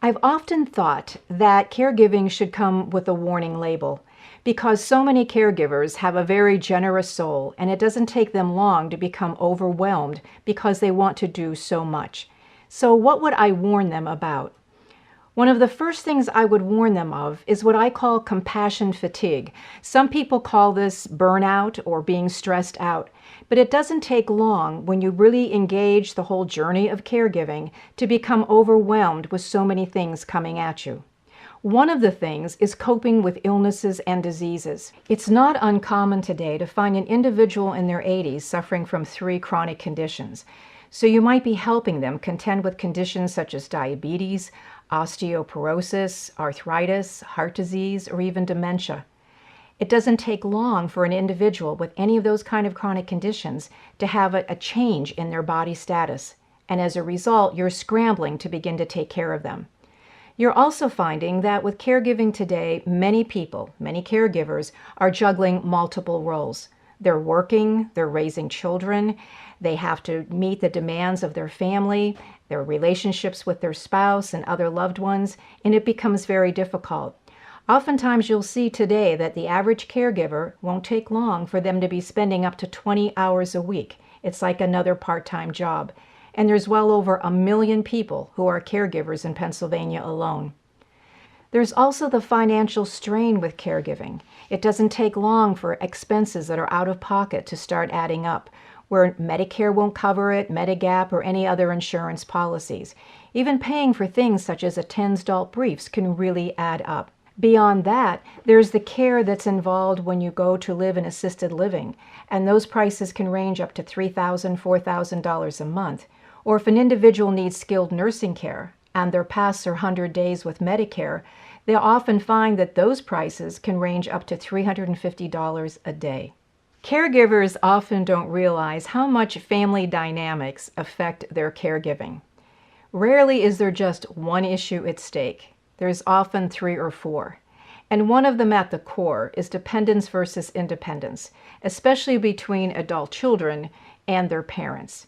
I've often thought that caregiving should come with a warning label because so many caregivers have a very generous soul and it doesn't take them long to become overwhelmed because they want to do so much. So what would I warn them about? One of the first things I would warn them of is what I call compassion fatigue. Some people call this burnout or being stressed out, but it doesn't take long when you really engage the whole journey of caregiving to become overwhelmed with so many things coming at you. One of the things is coping with illnesses and diseases. It's not uncommon today to find an individual in their 80s suffering from 3 chronic conditions. So you might be helping them contend with conditions such as diabetes, osteoporosis, arthritis, heart disease, or even dementia. It doesn't take long for an individual with any of those kind of chronic conditions to have a change in their body status, and as a result, you're scrambling to begin to take care of them. You're also finding that with caregiving today, many people, many caregivers, are juggling multiple roles. They're working, they're raising children, they have to meet the demands of their family, their relationships with their spouse and other loved ones, and it becomes very difficult. Oftentimes you'll see today that the average caregiver won't take long for them to be spending up to 20 hours a week. It's like another part-time job. And there's well over 1 million people who are caregivers in Pennsylvania alone. There's also the financial strain with caregiving. It doesn't take long for expenses that are out of pocket to start adding up, where Medicare won't cover it, Medigap, or any other insurance policies. Even paying for things such as a TENS-DALT briefs can really add up. Beyond that, there's the care that's involved when you go to live in assisted living, and those prices can range up to $3,000, $4,000 a month. Or if an individual needs skilled nursing care, and they're past their 100 days with Medicare, they'll often find that those prices can range up to $350 a day. Caregivers often don't realize how much family dynamics affect their caregiving. Rarely is there just one issue at stake. There's often 3 or 4. And one of them at the core is dependence versus independence, especially between adult children and their parents.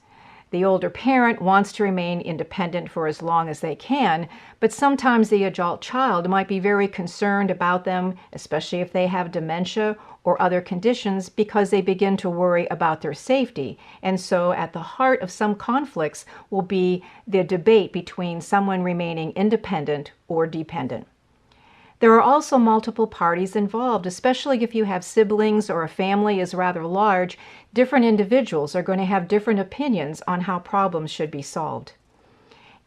The older parent wants to remain independent for as long as they can, but sometimes the adult child might be very concerned about them, especially if they have dementia or other conditions, because they begin to worry about their safety. And so at the heart of some conflicts will be the debate between someone remaining independent or dependent. There are also multiple parties involved, especially if you have siblings or a family is rather large. Different individuals are going to have different opinions on how problems should be solved.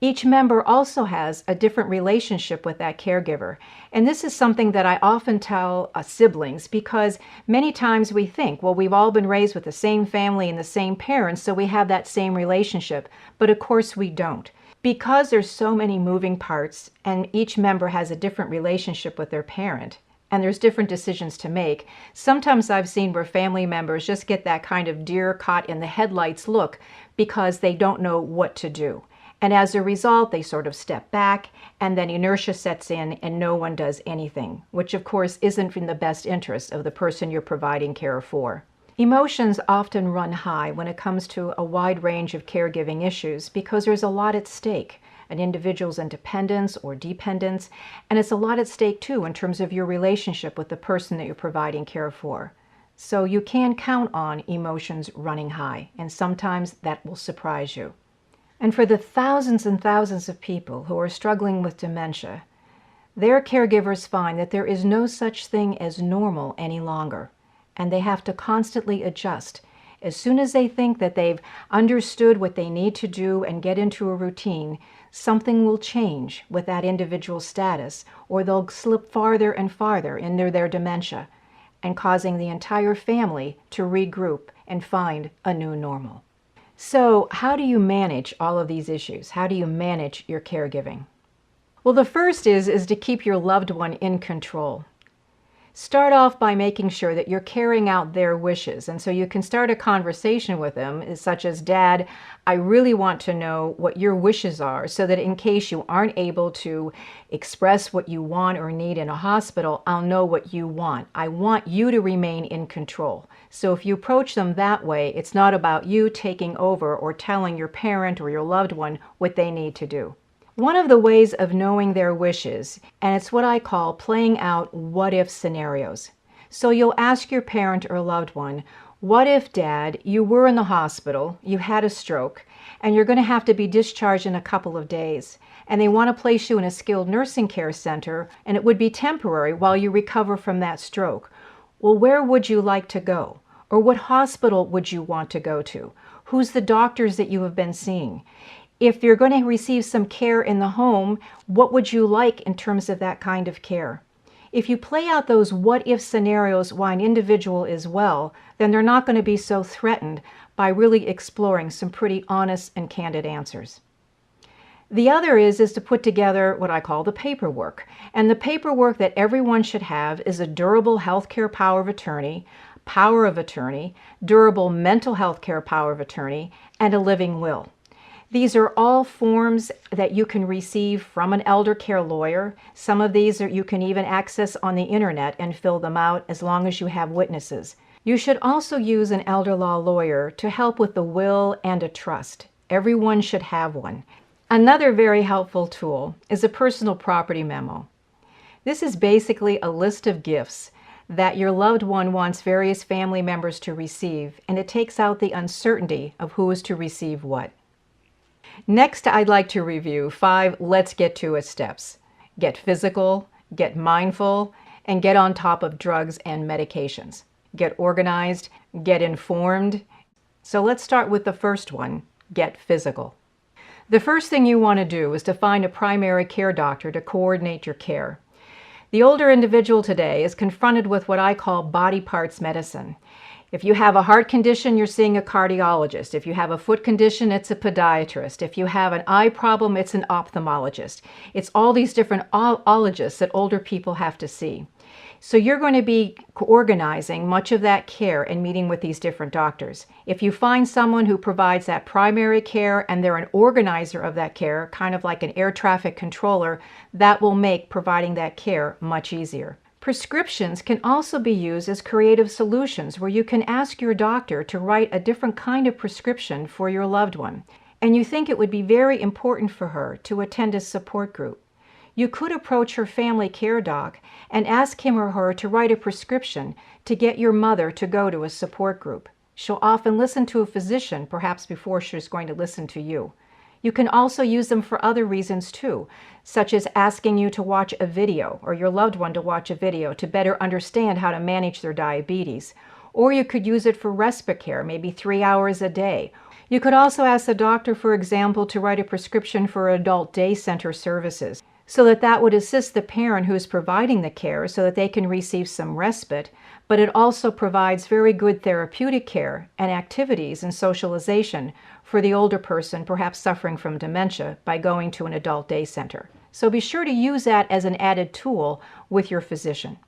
Each member also has a different relationship with that caregiver. And this is something that I often tell siblings, because many times we think, well, we've all been raised with the same family and the same parents, so we have that same relationship. But of course we don't. Because there's so many moving parts and each member has a different relationship with their parent, and there's different decisions to make, sometimes I've seen where family members just get that kind of deer caught in the headlights look because they don't know what to do. And as a result, they sort of step back, and then inertia sets in and no one does anything, which of course isn't in the best interest of the person you're providing care for. Emotions often run high when it comes to a wide range of caregiving issues because there's a lot at stake, an individual's independence or dependence, and it's a lot at stake too in terms of your relationship with the person that you're providing care for. So you can count on emotions running high, and sometimes that will surprise you. And for the thousands and thousands of people who are struggling with dementia, their caregivers find that there is no such thing as normal any longer. And they have to constantly adjust. As soon as they think that they've understood what they need to do and get into a routine, something will change with that individual status, or they'll slip farther and farther into their dementia, and causing the entire family to regroup and find a new normal. So how do you manage all of these issues? How do you manage your caregiving? Well, the first is to keep your loved one in control. Start off by making sure that you're carrying out their wishes. And so you can start a conversation with them, such as, Dad, I really want to know what your wishes are, so that in case you aren't able to express what you want or need in a hospital, I'll know what you want. I want you to remain in control. So if you approach them that way, it's not about you taking over or telling your parent or your loved one what they need to do. One of the ways of knowing their wishes, and it's what I call playing out what-if scenarios. So you'll ask your parent or loved one, what if, Dad, you were in the hospital, you had a stroke, and you're going to have to be discharged in a couple of days, and they want to place you in a skilled nursing care center, and it would be temporary while you recover from that stroke. Well, where would you like to go? Or what hospital would you want to go to? Who's the doctors that you have been seeing? If you're going to receive some care in the home, what would you like in terms of that kind of care? If you play out those what-if scenarios while an individual is well, then they're not going to be so threatened by really exploring some pretty honest and candid answers. The other is to put together what I call the paperwork. And the paperwork that everyone should have is a durable healthcare power of attorney, durable mental health care power of attorney, and a living will. These are all forms that you can receive from an elder care lawyer. Some of these you can even access on the internet and fill them out as long as you have witnesses. You should also use an elder law lawyer to help with the will and a trust. Everyone should have one. Another very helpful tool is a personal property memo. This is basically a list of gifts that your loved one wants various family members to receive, and it takes out the uncertainty of who is to receive what. Next, I'd like to review 5 let's get to it steps. Get physical, get mindful, and get on top of drugs and medications. Get organized, get informed. So let's start with the first one, get physical. The first thing you want to do is to find a primary care doctor to coordinate your care. The older individual today is confronted with what I call body parts medicine. If you have a heart condition, you're seeing a cardiologist. If you have a foot condition, it's a podiatrist. If you have an eye problem, it's an ophthalmologist. It's all these different ologists that older people have to see. So you're going to be organizing much of that care and meeting with these different doctors. If you find someone who provides that primary care and they're an organizer of that care, kind of like an air traffic controller, that will make providing that care much easier. Prescriptions can also be used as creative solutions where you can ask your doctor to write a different kind of prescription for your loved one, and you think it would be very important for her to attend a support group. You could approach her family care doc and ask him or her to write a prescription to get your mother to go to a support group. She'll often listen to a physician, perhaps before she's going to listen to you. You can also use them for other reasons too, such as asking you to watch a video or your loved one to watch a video to better understand how to manage their diabetes. Or you could use it for respite care, maybe 3 hours a day. You could also ask the doctor, for example, to write a prescription for adult day center services, so that would assist the parent who is providing the care so that they can receive some respite, but it also provides very good therapeutic care and activities and socialization for the older person, perhaps suffering from dementia, by going to an adult day center. So be sure to use that as an added tool with your physician.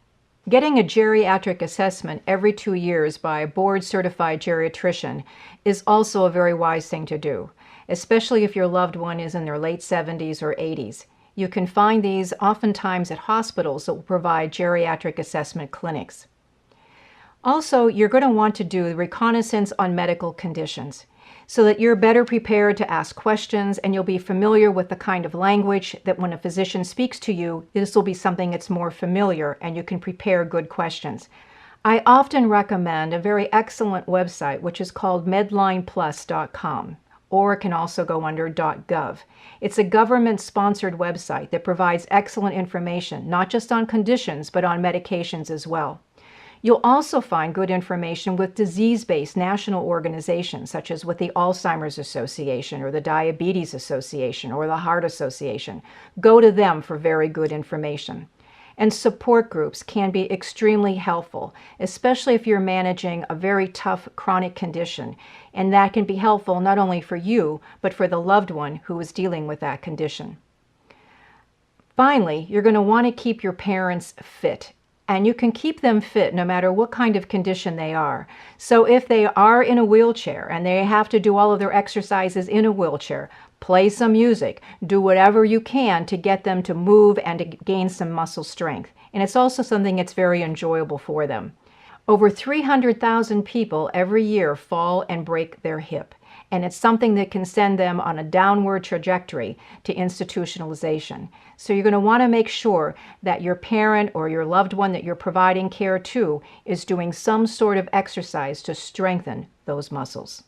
Getting a geriatric assessment every 2 years by a board-certified geriatrician is also a very wise thing to do, especially if your loved one is in their late 70s or 80s. You can find these oftentimes at hospitals that will provide geriatric assessment clinics. Also, you're going to want to do reconnaissance on medical conditions so that you're better prepared to ask questions and you'll be familiar with the kind of language that when a physician speaks to you, this will be something that's more familiar and you can prepare good questions. I often recommend a very excellent website which is called medlineplus.com. Or it can also go under .gov. It's a government-sponsored website that provides excellent information, not just on conditions, but on medications as well. You'll also find good information with disease-based national organizations, such as with the Alzheimer's Association, or the Diabetes Association, or the Heart Association. Go to them for very good information. And support groups can be extremely helpful, especially if you're managing a very tough chronic condition. And that can be helpful not only for you, but for the loved one who is dealing with that condition. Finally, you're going to want to keep your parents fit. And you can keep them fit no matter what kind of condition they are. So if they are in a wheelchair and they have to do all of their exercises in a wheelchair, play some music, do whatever you can to get them to move and to gain some muscle strength. And it's also something that's very enjoyable for them. Over 300,000 people every year fall and break their hip. and it's something that can send them on a downward trajectory to institutionalization. So you're going to want to make sure that your parent or your loved one that you're providing care to is doing some sort of exercise to strengthen those muscles.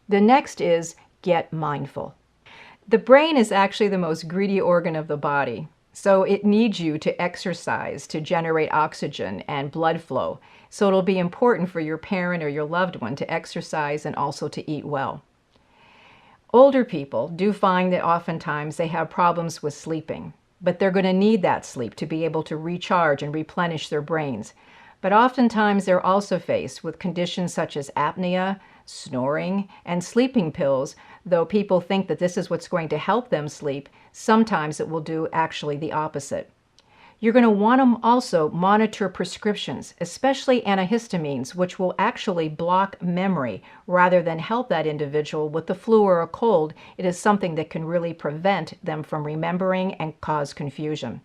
The next is get mindful. The brain is actually the most greedy organ of the body, so it needs you to exercise to generate oxygen and blood flow. So it'll be important for your parent or your loved one to exercise and also to eat well. Older people do find that oftentimes they have problems with sleeping, but they're going to need that sleep to be able to recharge and replenish their brains. But oftentimes they're also faced with conditions such as apnea, snoring, and sleeping pills. Though people think that this is what's going to help them sleep, sometimes it will do actually the opposite. You're going to want to also monitor prescriptions, especially antihistamines, which will actually block memory rather than help that individual with the flu or a cold. It is something that can really prevent them from remembering and cause confusion.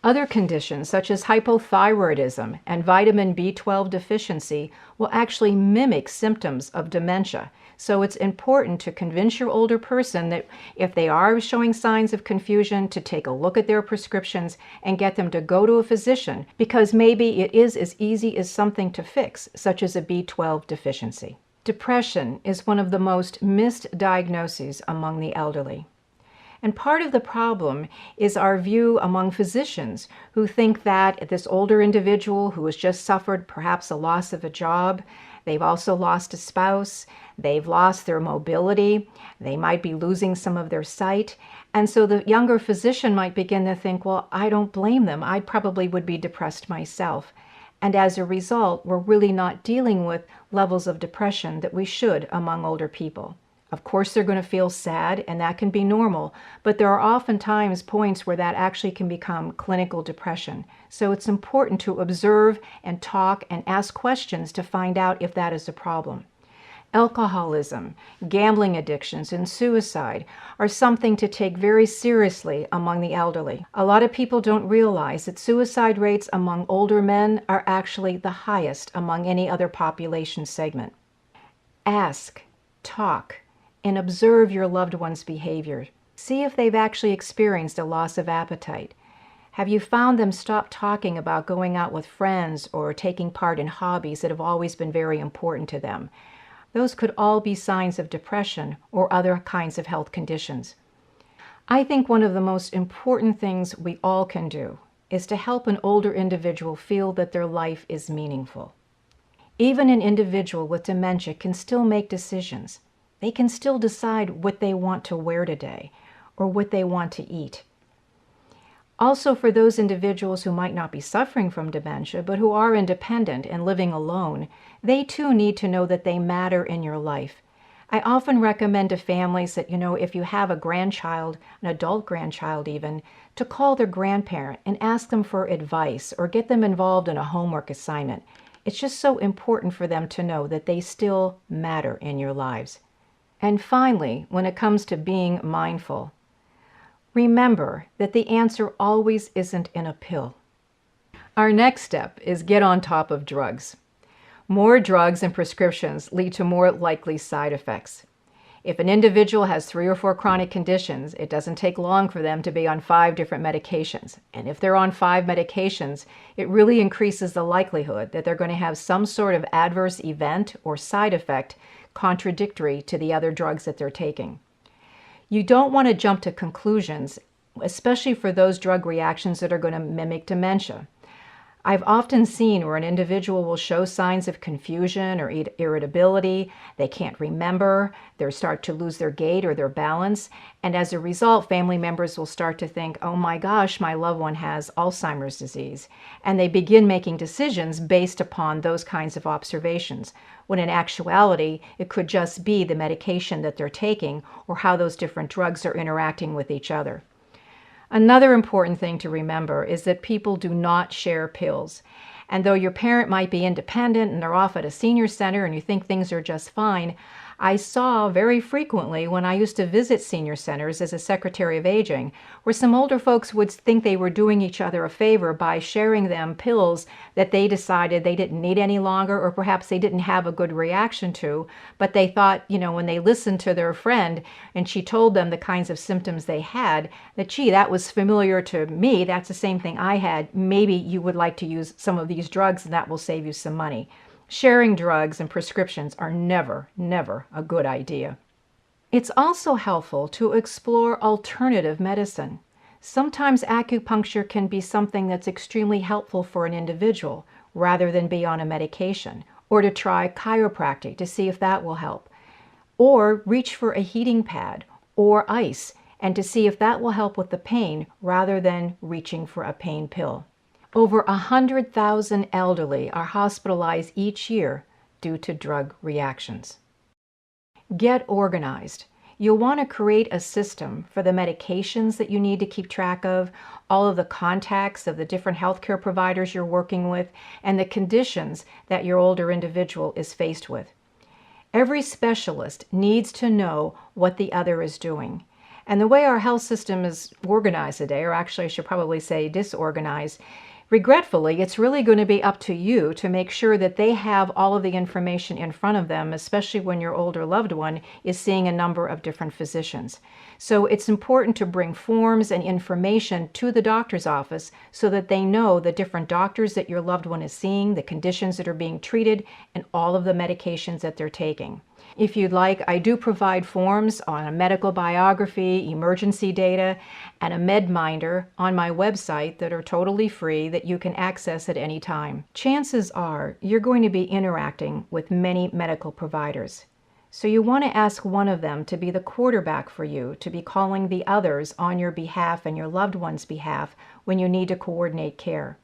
Other conditions such as hypothyroidism and vitamin B12 deficiency will actually mimic symptoms of dementia. So it's important to convince your older person that if they are showing signs of confusion, to take a look at their prescriptions and get them to go to a physician, because maybe it is as easy as something to fix, such as a B12 deficiency. Depression is one of the most missed diagnoses among the elderly. And part of the problem is our view among physicians who think that this older individual who has just suffered perhaps a loss of a job, they've also lost a spouse, they've lost their mobility, they might be losing some of their sight. And so the younger physician might begin to think, well, I don't blame them. I probably would be depressed myself. And as a result, we're really not dealing with levels of depression that we should among older people. Of course, they're going to feel sad, and that can be normal, but there are oftentimes points where that actually can become clinical depression. So it's important to observe and talk and ask questions to find out if that is a problem. Alcoholism, gambling addictions, and suicide are something to take very seriously among the elderly. A lot of people don't realize that suicide rates among older men are actually the highest among any other population segment. Ask, talk, and observe your loved one's behavior. See if they've actually experienced a loss of appetite. Have you found them stop talking about going out with friends or taking part in hobbies that have always been very important to them? Those could all be signs of depression or other kinds of health conditions. I think one of the most important things we all can do is to help an older individual feel that their life is meaningful. Even an individual with dementia can still make decisions. They can still decide what they want to wear today or what they want to eat. Also, for those individuals who might not be suffering from dementia but who are independent and living alone, they too need to know that they matter in your life. I often recommend to families that, if you have a grandchild, an adult grandchild even, to call their grandparent and ask them for advice or get them involved in a homework assignment. It's just so important for them to know that they still matter in your lives. And finally, when it comes to being mindful, remember that the answer always isn't in a pill. Our next step is get on top of drugs. More drugs and prescriptions lead to more likely side effects. If an individual has 3 or 4 chronic conditions, it doesn't take long for them to be on 5 different medications. And if they're on 5 medications, it really increases the likelihood that they're going to have some sort of adverse event or side effect contradictory to the other drugs that they're taking. You don't want to jump to conclusions, especially for those drug reactions that are going to mimic dementia. I've often seen where an individual will show signs of confusion or irritability, they can't remember, they start to lose their gait or their balance, and as a result, family members will start to think, oh my gosh, my loved one has Alzheimer's disease, and they begin making decisions based upon those kinds of observations, when in actuality, it could just be the medication that they're taking or how those different drugs are interacting with each other. Another important thing to remember is that people do not share pills. And though your parent might be independent and they're off at a senior center and you think things are just fine, I saw very frequently when I used to visit senior centers as a secretary of aging, where some older folks would think they were doing each other a favor by sharing them pills that they decided they didn't need any longer, or perhaps they didn't have a good reaction to, but they thought, when they listened to their friend and she told them the kinds of symptoms they had, that, gee, that was familiar to me, that's the same thing I had, maybe you would like to use some of these drugs and that will save you some money. Sharing drugs and prescriptions are never, never a good idea. It's also helpful to explore alternative medicine. Sometimes acupuncture can be something that's extremely helpful for an individual rather than be on a medication, or to try chiropractic to see if that will help, or reach for a heating pad or ice and to see if that will help with the pain rather than reaching for a pain pill. Over 100,000 elderly are hospitalized each year due to drug reactions. Get organized. You'll want to create a system for the medications that you need to keep track of, all of the contacts of the different healthcare providers you're working with, and the conditions that your older individual is faced with. Every specialist needs to know what the other is doing. And the way our health system is organized today, or actually I should probably say disorganized, regretfully, it's really going to be up to you to make sure that they have all of the information in front of them, especially when your older loved one is seeing a number of different physicians. So it's important to bring forms and information to the doctor's office so that they know the different doctors that your loved one is seeing, the conditions that are being treated, and all of the medications that they're taking. If you'd like, I do provide forms on a medical biography, emergency data, and a MedMinder on my website that are totally free that you can access at any time. Chances are you're going to be interacting with many medical providers. So you want to ask one of them to be the quarterback for you, to be calling the others on your behalf and your loved one's behalf when you need to coordinate care.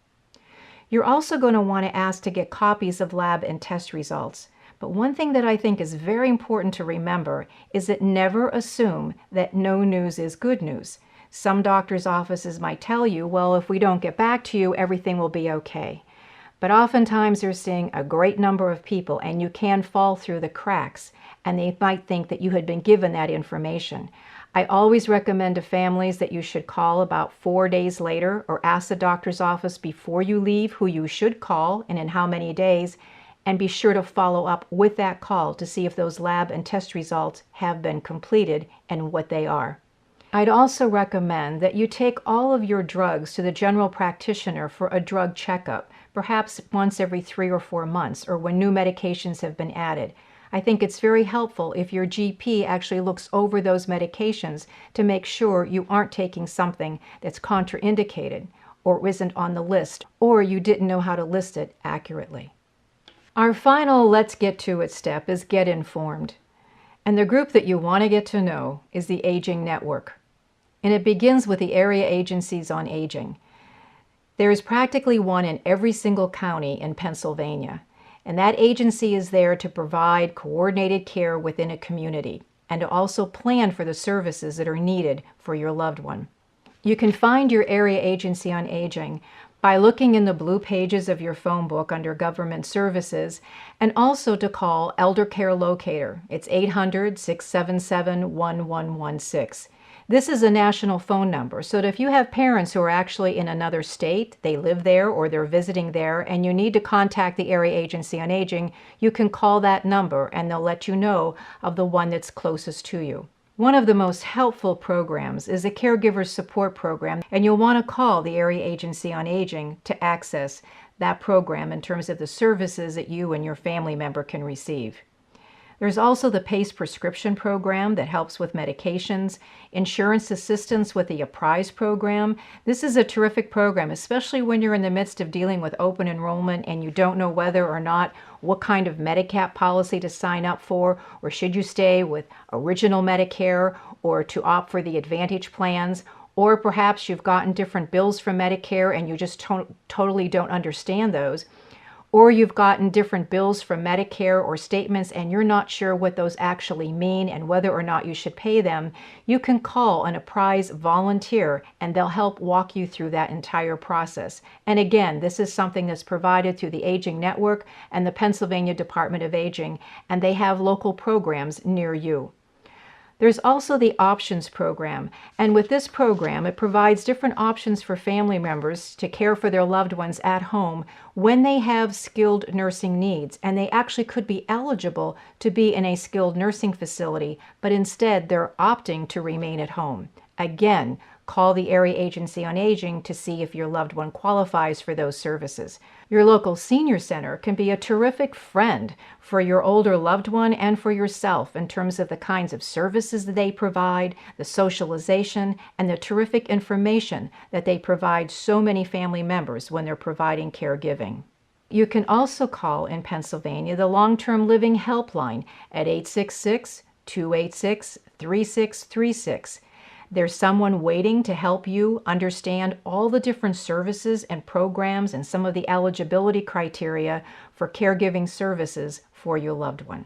You're also going to want to ask to get copies of lab and test results. But one thing that I think is very important to remember is that never assume that no news is good news. Some doctors' offices might tell you, well, if we don't get back to you, everything will be okay. But oftentimes they're seeing a great number of people and you can fall through the cracks, and they might think that you had been given that information. I always recommend to families that you should call about 4 days later or ask the doctor's office before you leave who you should call and in how many days, and be sure to follow up with that call to see if those lab and test results have been completed and what they are. I'd also recommend that you take all of your drugs to the general practitioner for a drug checkup, perhaps once every 3 or 4 months, or when new medications have been added. I think it's very helpful if your GP actually looks over those medications to make sure you aren't taking something that's contraindicated or isn't on the list, or you didn't know how to list it accurately. Our final let's get to it step is get informed. And the group that you want to get to know is the Aging Network. And it begins with the area agencies on aging. There is practically one in every single county in Pennsylvania. And that agency is there to provide coordinated care within a community and to also plan for the services that are needed for your loved one. You can find your area agency on aging by looking in the blue pages of your phone book under Government Services, and also to call Elder Care Locator. It's 800-677-1116. This is a national phone number, so that if you have parents who are actually in another state, they live there or they're visiting there, and you need to contact the Area Agency on Aging, you can call that number and they'll let you know of the one that's closest to you. One of the most helpful programs is a caregiver support program, and you'll want to call the Area Agency on Aging to access that program in terms of the services that you and your family member can receive. There's also the PACE prescription program that helps with medications, insurance assistance with the Apprise program. This is a terrific program, especially when you're in the midst of dealing with open enrollment and you don't know whether or not what kind of Medigap policy to sign up for, or should you stay with original Medicare or to opt for the Advantage plans, or perhaps you've gotten different bills from Medicare and you just totally don't understand those. or you've gotten different bills from Medicare or statements and you're not sure what those actually mean and whether or not you should pay them, you can call an apprised volunteer and they'll help walk you through that entire process. And again, this is something that's provided through the Aging Network and the Pennsylvania Department of Aging, and they have local programs near you. There's also the Options Program, and with this program, it provides different options for family members to care for their loved ones at home when they have skilled nursing needs, and they actually could be eligible to be in a skilled nursing facility, but instead they're opting to remain at home. Again, call the Area Agency on Aging to see if your loved one qualifies for those services. Your local senior center can be a terrific friend for your older loved one and for yourself in terms of the kinds of services that they provide, the socialization, and the terrific information that they provide so many family members when they're providing caregiving. You can also call in Pennsylvania the Long-Term Living Helpline at 866-286-3636. There's someone waiting to help you understand all the different services and programs and some of the eligibility criteria for caregiving services for your loved one.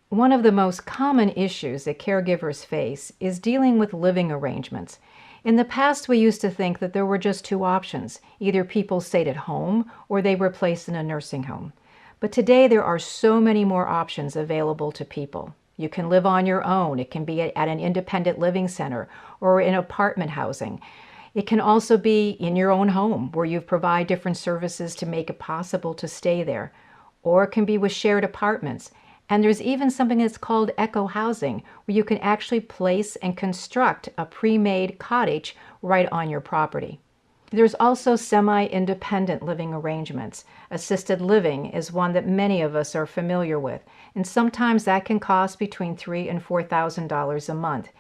One of the most common issues that caregivers face is dealing with living arrangements. In the past, we used to think that there were just two options. Either people stayed at home or they were placed in a nursing home. But today there are so many more options available to people. You can live on your own. It can be at an independent living center or in apartment housing. It can also be in your own home where you provide different services to make it possible to stay there. Or it can be with shared apartments. And there's even something that's called eco housing, where you can actually place and construct a pre-made cottage right on your property. There's also semi-independent living arrangements. Assisted living is one that many of us are familiar with, and sometimes that can cost between $3,000 and $4,000 a month.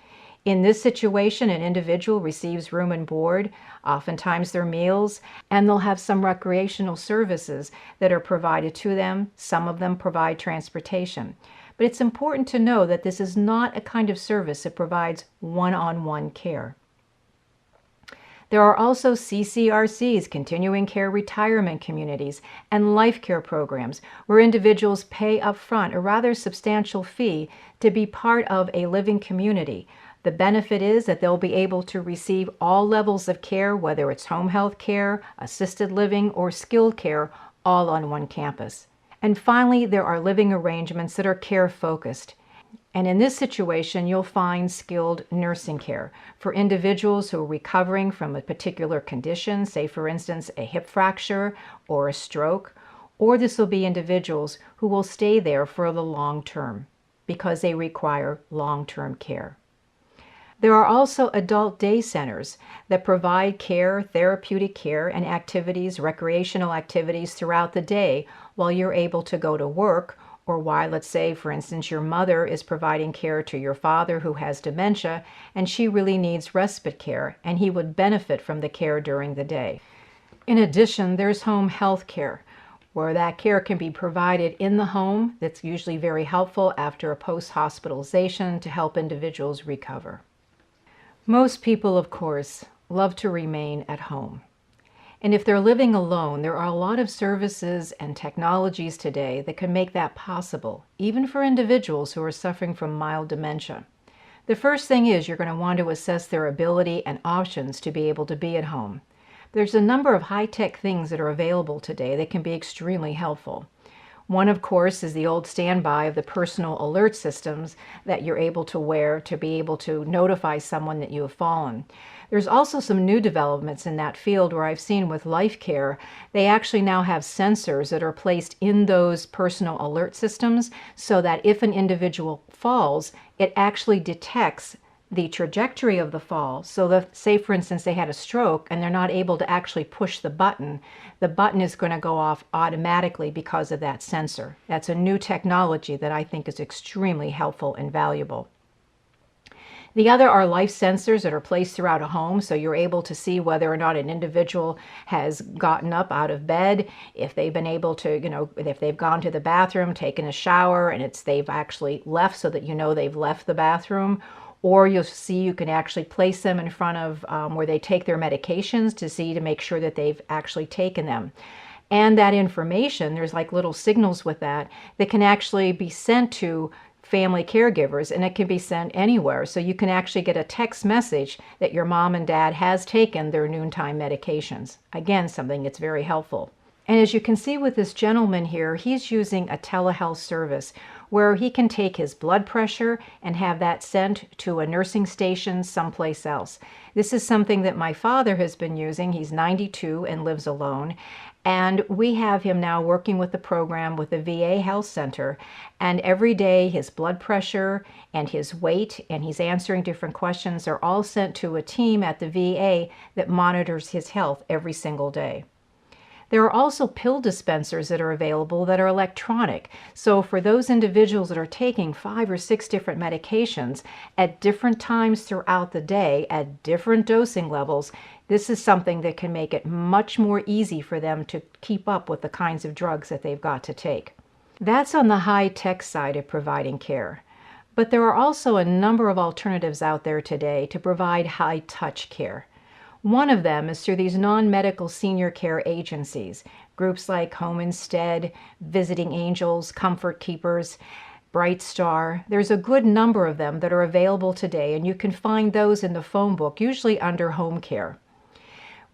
In this situation, an individual receives room and board, oftentimes their meals, and they'll have some recreational services that are provided to them. Some of them provide transportation. But it's important to know that this is not a kind of service that provides one-on-one care. There are also CCRCs, continuing care retirement communities, and life care programs where individuals pay upfront a rather substantial fee to be part of a living community. The benefit is that they'll be able to receive all levels of care, whether it's home health care, assisted living, or skilled care, all on one campus. And finally, there are living arrangements that are care-focused. And in this situation, you'll find skilled nursing care for individuals who are recovering from a particular condition, say for instance, a hip fracture or a stroke, or this will be individuals who will stay there for the long term because they require long-term care. There are also adult day centers that provide care, therapeutic care, and activities, recreational activities throughout the day while you're able to go to work, or why, let's say, for instance, your mother is providing care to your father who has dementia and she really needs respite care and he would benefit from the care during the day. In addition, there's home health care, where that care can be provided in the home. That's usually very helpful after a post-hospitalization to help individuals recover. Most people, of course, love to remain at home. And if they're living alone, there are a lot of services and technologies today that can make that possible, even for individuals who are suffering from mild dementia. The first thing is you're going to want to assess their ability and options to be able to be at home. There's a number of high-tech things that are available today that can be extremely helpful. One, of course, is the old standby of the personal alert systems that you're able to wear to be able to notify someone that you have fallen. There's also some new developments in that field where I've seen with life care, they actually now have sensors that are placed in those personal alert systems so that if an individual falls, it actually detects the trajectory of the fall. So that, say for instance, they had a stroke and they're not able to actually push the button is going to go off automatically because of that sensor. That's a new technology that I think is extremely helpful and valuable. The other are life sensors that are placed throughout a home, so you're able to see whether or not an individual has gotten up out of bed, if they've been able to, if they've gone to the bathroom, taken a shower, and they've actually left so that you know they've left the bathroom. Or you'll see you can actually place them in front of where they take their medications to make sure that they've actually taken them. And that information, there's like little signals with that can actually be sent to family caregivers, and it can be sent anywhere. So you can actually get a text message that your mom and dad has taken their noontime medications. Again, something that's very helpful. And as you can see with this gentleman here, he's using a telehealth service where he can take his blood pressure and have that sent to a nursing station someplace else. This is something that my father has been using. He's 92 and lives alone. And we have him now working with the program with the VA Health Center. And every day his blood pressure and his weight, and he's answering different questions, are all sent to a team at the VA that monitors his health every single day. There are also pill dispensers that are available that are electronic. So for those individuals that are taking 5 or 6 different medications at different times throughout the day at different dosing levels, this is something that can make it much more easy for them to keep up with the kinds of drugs that they've got to take. That's on the high-tech side of providing care. But there are also a number of alternatives out there today to provide high-touch care. One of them is through these non-medical senior care agencies, groups like Home Instead, Visiting Angels, Comfort Keepers, Bright Star. There's a good number of them that are available today, and you can find those in the phone book, usually under home care.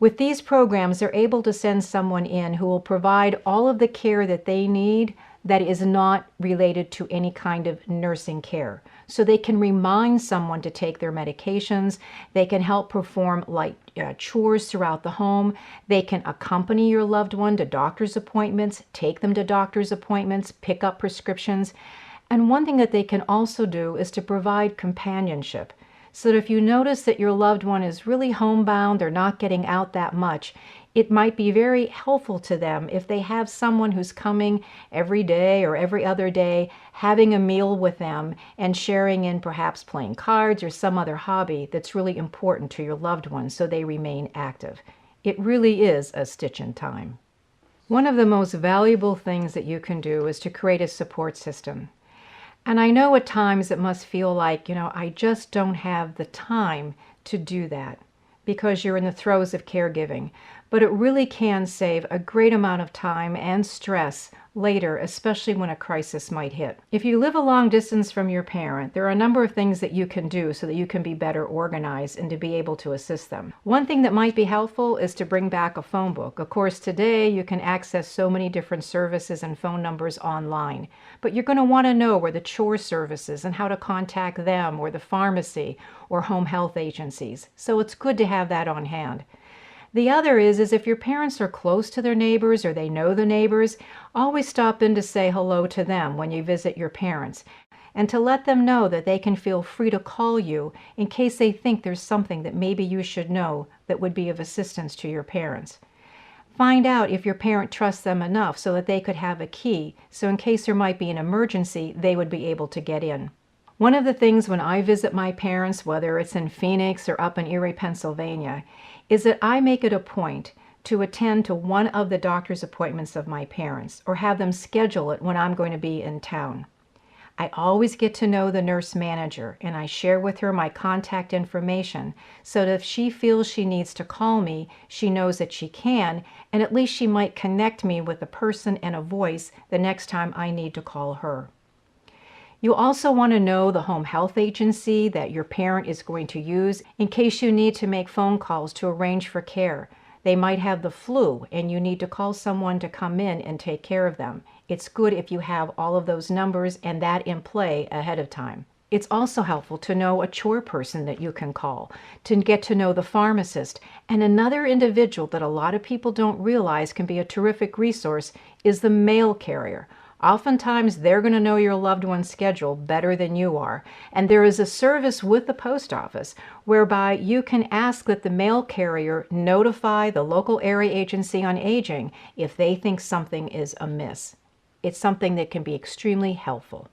With these programs, they're able to send someone in who will provide all of the care that they need that is not related to any kind of nursing care. So they can remind someone to take their medications. They can help perform light chores throughout the home. They can accompany your loved one to doctor's appointments, take them to doctor's appointments, pick up prescriptions. And one thing that they can also do is to provide companionship. So that if you notice that your loved one is really homebound, they're not getting out that much, it might be very helpful to them if they have someone who's coming every day or every other day, having a meal with them and sharing in perhaps playing cards or some other hobby that's really important to your loved one so they remain active. It really is a stitch in time. One of the most valuable things that you can do is to create a support system. And I know at times it must feel like, I just don't have the time to do that because you're in the throes of caregiving. But it really can save a great amount of time and stress later, especially when a crisis might hit. If you live a long distance from your parent, there are a number of things that you can do so that you can be better organized and to be able to assist them. One thing that might be helpful is to bring back a phone book. Of course, today you can access so many different services and phone numbers online, but you're going to want to know where the chore services and how to contact them, or the pharmacy or home health agencies. So it's good to have that on hand. The other is if your parents are close to their neighbors or they know the neighbors, always stop in to say hello to them when you visit your parents, and to let them know that they can feel free to call you in case they think there's something that maybe you should know that would be of assistance to your parents. Find out if your parent trusts them enough so that they could have a key, so in case there might be an emergency, they would be able to get in. One of the things when I visit my parents, whether it's in Phoenix or up in Erie, Pennsylvania, is that I make it a point to attend to one of the doctor's appointments of my parents, or have them schedule it when I'm going to be in town. I always get to know the nurse manager, and I share with her my contact information so that if she feels she needs to call me, she knows that she can, and at least she might connect me with a person and a voice the next time I need to call her. You also want to know the home health agency that your parent is going to use in case you need to make phone calls to arrange for care. They might have the flu and you need to call someone to come in and take care of them. It's good if you have all of those numbers and that in play ahead of time. It's also helpful to know a chore person that you can call, to get to know the pharmacist. And another individual that a lot of people don't realize can be a terrific resource is the mail carrier. Oftentimes, they're going to know your loved one's schedule better than you are. And there is a service with the post office whereby you can ask that the mail carrier notify the local area agency on aging if they think something is amiss. It's something that can be extremely helpful.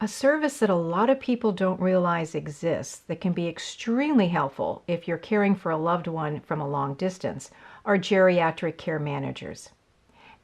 A service that a lot of people don't realize exists that can be extremely helpful if you're caring for a loved one from a long distance are geriatric care managers.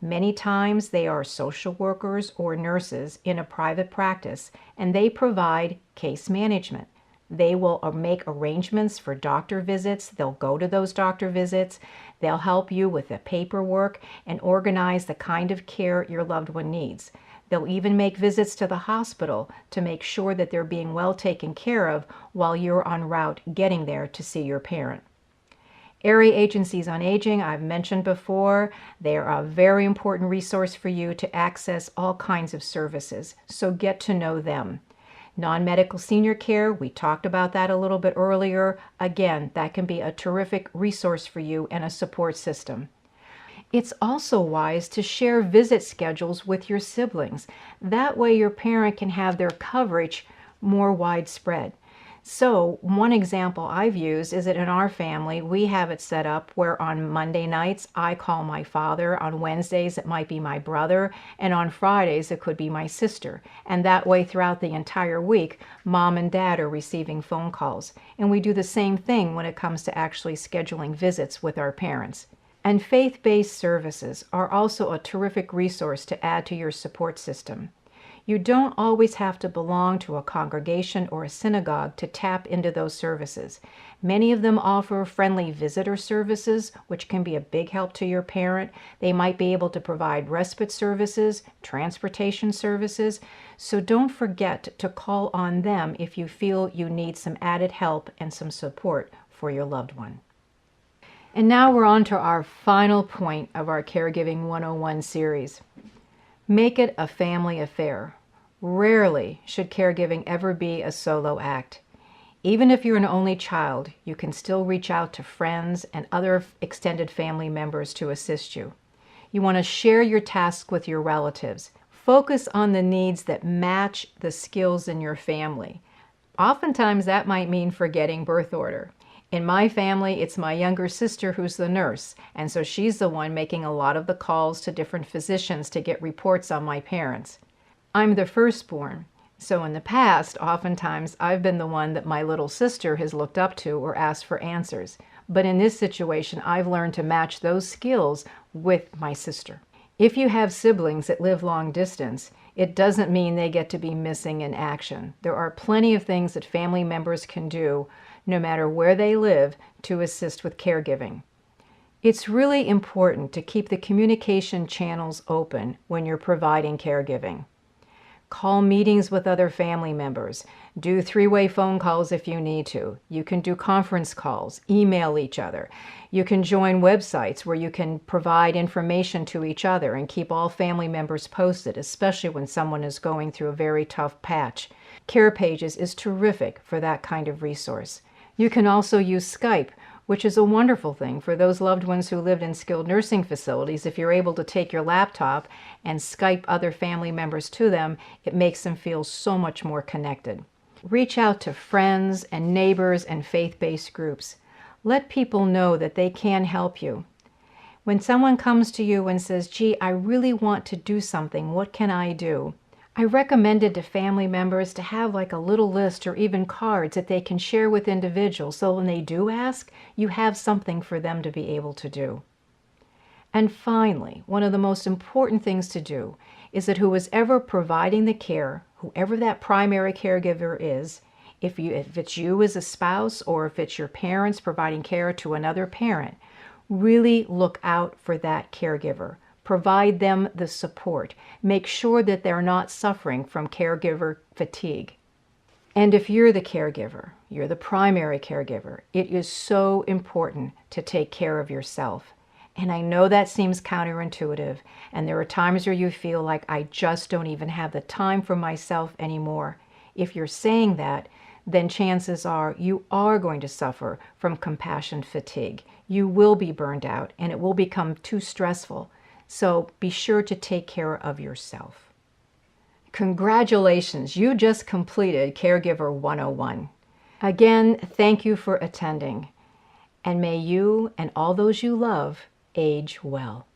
Many times they are social workers or nurses in a private practice, and they provide case management. They will make arrangements for doctor visits. They'll go to those doctor visits. They'll help you with the paperwork and organize the kind of care your loved one needs. They'll even make visits to the hospital to make sure that they're being well taken care of while you're en route getting there to see your parent. Area agencies on aging, I've mentioned before, they are a very important resource for you to access all kinds of services, so get to know them. Non-medical senior care, we talked about that a little bit earlier. Again, that can be a terrific resource for you and a support system. It's also wise to share visit schedules with your siblings. That way your parent can have their coverage more widespread. So one example I've used is that in our family, we have it set up where on Monday nights, I call my father. On Wednesdays, it might be my brother. And on Fridays, it could be my sister. And that way, throughout the entire week, mom and dad are receiving phone calls. And we do the same thing when it comes to actually scheduling visits with our parents. And faith-based services are also a terrific resource to add to your support system. You don't always have to belong to a congregation or a synagogue to tap into those services. Many of them offer friendly visitor services, which can be a big help to your parent. They might be able to provide respite services, transportation services. So don't forget to call on them if you feel you need some added help and some support for your loved one. And now we're on to our final point of our Caregiving 101 series. Make it a family affair. Rarely should caregiving ever be a solo act. Even if you're an only child, you can still reach out to friends and other extended family members to assist you. You want to share your tasks with your relatives. Focus on the needs that match the skills in your family. Oftentimes that might mean forgetting birth order. In my family, it's my younger sister who's the nurse, and so she's the one making a lot of the calls to different physicians to get reports on my parents. I'm the firstborn, so in the past, oftentimes I've been the one that my little sister has looked up to or asked for answers. But in this situation, I've learned to match those skills with my sister. If you have siblings that live long distance, it doesn't mean they get to be missing in action. There are plenty of things that family members can do, no matter where they live, to assist with caregiving. It's really important to keep the communication channels open when you're providing caregiving. Call meetings with other family members. Do three-way phone calls if you need to. You can do conference calls, email each other. You can join websites where you can provide information to each other and keep all family members posted, especially when someone is going through a very tough patch. Care Pages is terrific for that kind of resource. You can also use Skype, which is a wonderful thing for those loved ones who lived in skilled nursing facilities. If you're able to take your laptop and Skype other family members to them, it makes them feel so much more connected. Reach out to friends and neighbors and faith-based groups. Let people know that they can help you. When someone comes to you and says, "Gee, I really want to do something, what can I do?" I recommended to family members to have like a little list or even cards that they can share with individuals, so when they do ask, you have something for them to be able to do. And finally, one of the most important things to do is that who is ever providing the care, whoever that primary caregiver is, if it's you as a spouse or if it's your parents providing care to another parent, really look out for that caregiver. Provide them the support. Make sure that they're not suffering from caregiver fatigue. And if you're the caregiver, you're the primary caregiver, it is so important to take care of yourself. And I know that seems counterintuitive, and there are times where you feel like I just don't even have the time for myself anymore. If you're saying that, then chances are you are going to suffer from compassion fatigue. You will be burned out, and it will become too stressful. So be sure to take care of yourself. Congratulations, you just completed Caregiver 101. Again, thank you for attending. And may you and all those you love age well.